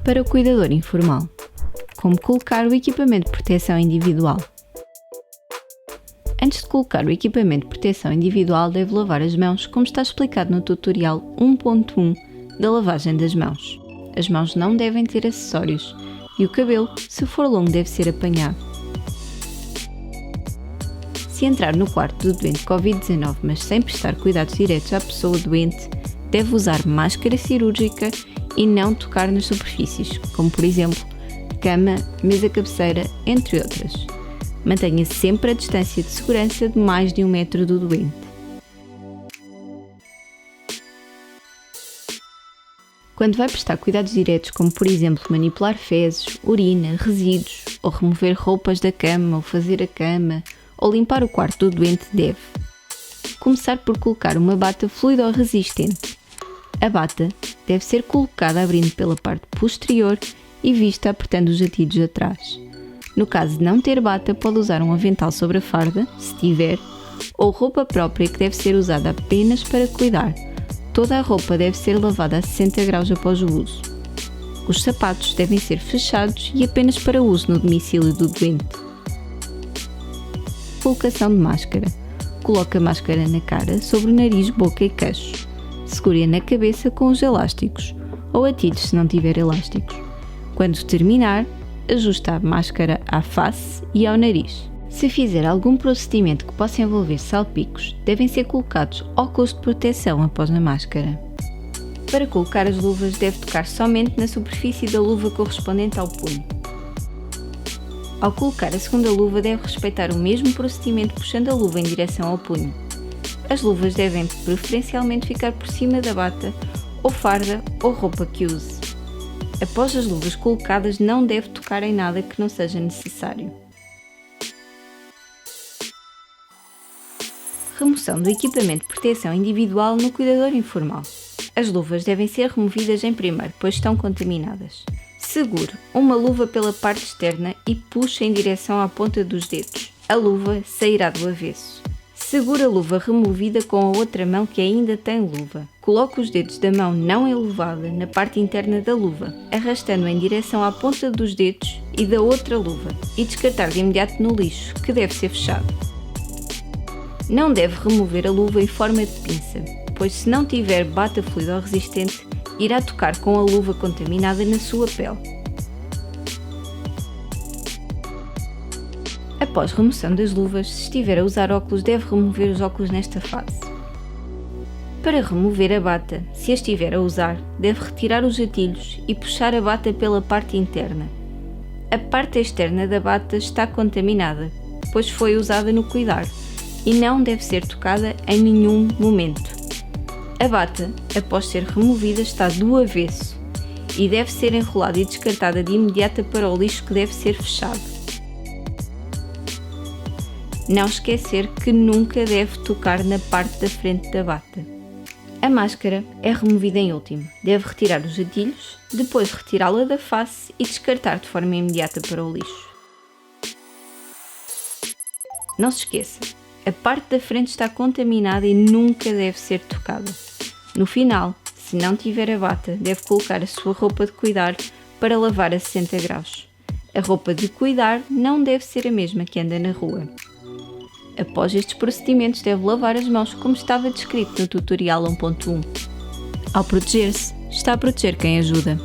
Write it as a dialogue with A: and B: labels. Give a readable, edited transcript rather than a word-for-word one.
A: Para o cuidador informal, como colocar o equipamento de proteção individual. Antes de colocar o equipamento de proteção individual, deve lavar as mãos, como está explicado no tutorial 1.1 da lavagem das mãos. As mãos não devem ter acessórios e o cabelo, se for longo, deve ser apanhado. Se entrar no quarto do doente Covid-19, mas sem prestar cuidados diretos à pessoa doente, deve usar máscara cirúrgica e não tocar nas superfícies, como por exemplo, cama, mesa cabeceira, entre outras. Mantenha sempre a distância de segurança de mais de 1 metro do doente. Quando vai prestar cuidados diretos, como por exemplo manipular fezes, urina, resíduos, ou remover roupas da cama, ou fazer a cama, ou limpar o quarto do doente, deve começar por colocar uma bata fluido-resistente. A bata deve ser colocada abrindo pela parte posterior e vista apertando os gatilhos atrás. No caso de não ter bata, pode usar um avental sobre a farda, se tiver, ou roupa própria que deve ser usada apenas para cuidar. Toda a roupa deve ser lavada a 60 graus após o uso. Os sapatos devem ser fechados e apenas para uso no domicílio do doente. Colocação de máscara. Coloque a máscara na cara, sobre o nariz, boca e queixo. Segure-a na cabeça com os elásticos, ou atire se não tiver elásticos. Quando terminar, ajuste a máscara à face e ao nariz. Se fizer algum procedimento que possa envolver salpicos, devem ser colocados óculos de proteção após a máscara. Para colocar as luvas, deve tocar somente na superfície da luva correspondente ao punho. Ao colocar a segunda luva, deve respeitar o mesmo procedimento puxando a luva em direção ao punho. As luvas devem preferencialmente ficar por cima da bata, ou farda, ou roupa que use. Após as luvas colocadas, não deve tocar em nada que não seja necessário. Remoção do equipamento de proteção individual no cuidador informal. As luvas devem ser removidas em primeiro, pois estão contaminadas. Segure uma luva pela parte externa e puxe em direção à ponta dos dedos. A luva sairá do avesso. Segure a luva removida com a outra mão que ainda tem luva. Coloque os dedos da mão não elevada na parte interna da luva, arrastando em direção à ponta dos dedos e da outra luva, e descartar de imediato no lixo, que deve ser fechado. Não deve remover a luva em forma de pinça, pois se não tiver bata fluido-resistente, irá tocar com a luva contaminada na sua pele. Após remoção das luvas, se estiver a usar óculos, deve remover os óculos nesta fase. Para remover a bata, se a estiver a usar, deve retirar os gatilhos e puxar a bata pela parte interna. A parte externa da bata está contaminada, pois foi usada no cuidar, e não deve ser tocada em nenhum momento. A bata, após ser removida, está do avesso e deve ser enrolada e descartada de imediato para o lixo, que deve ser fechado. Não esquecer que nunca deve tocar na parte da frente da bata. A máscara é removida em último. Deve retirar os gatilhos, depois retirá-la da face e descartar de forma imediata para o lixo. Não se esqueça, a parte da frente está contaminada e nunca deve ser tocada. No final, se não tiver a bata, deve colocar a sua roupa de cuidar para lavar a 60 graus. A roupa de cuidar não deve ser a mesma que anda na rua. Após estes procedimentos, deve lavar as mãos como estava descrito no tutorial 1.1. Ao proteger-se, está a proteger quem ajuda.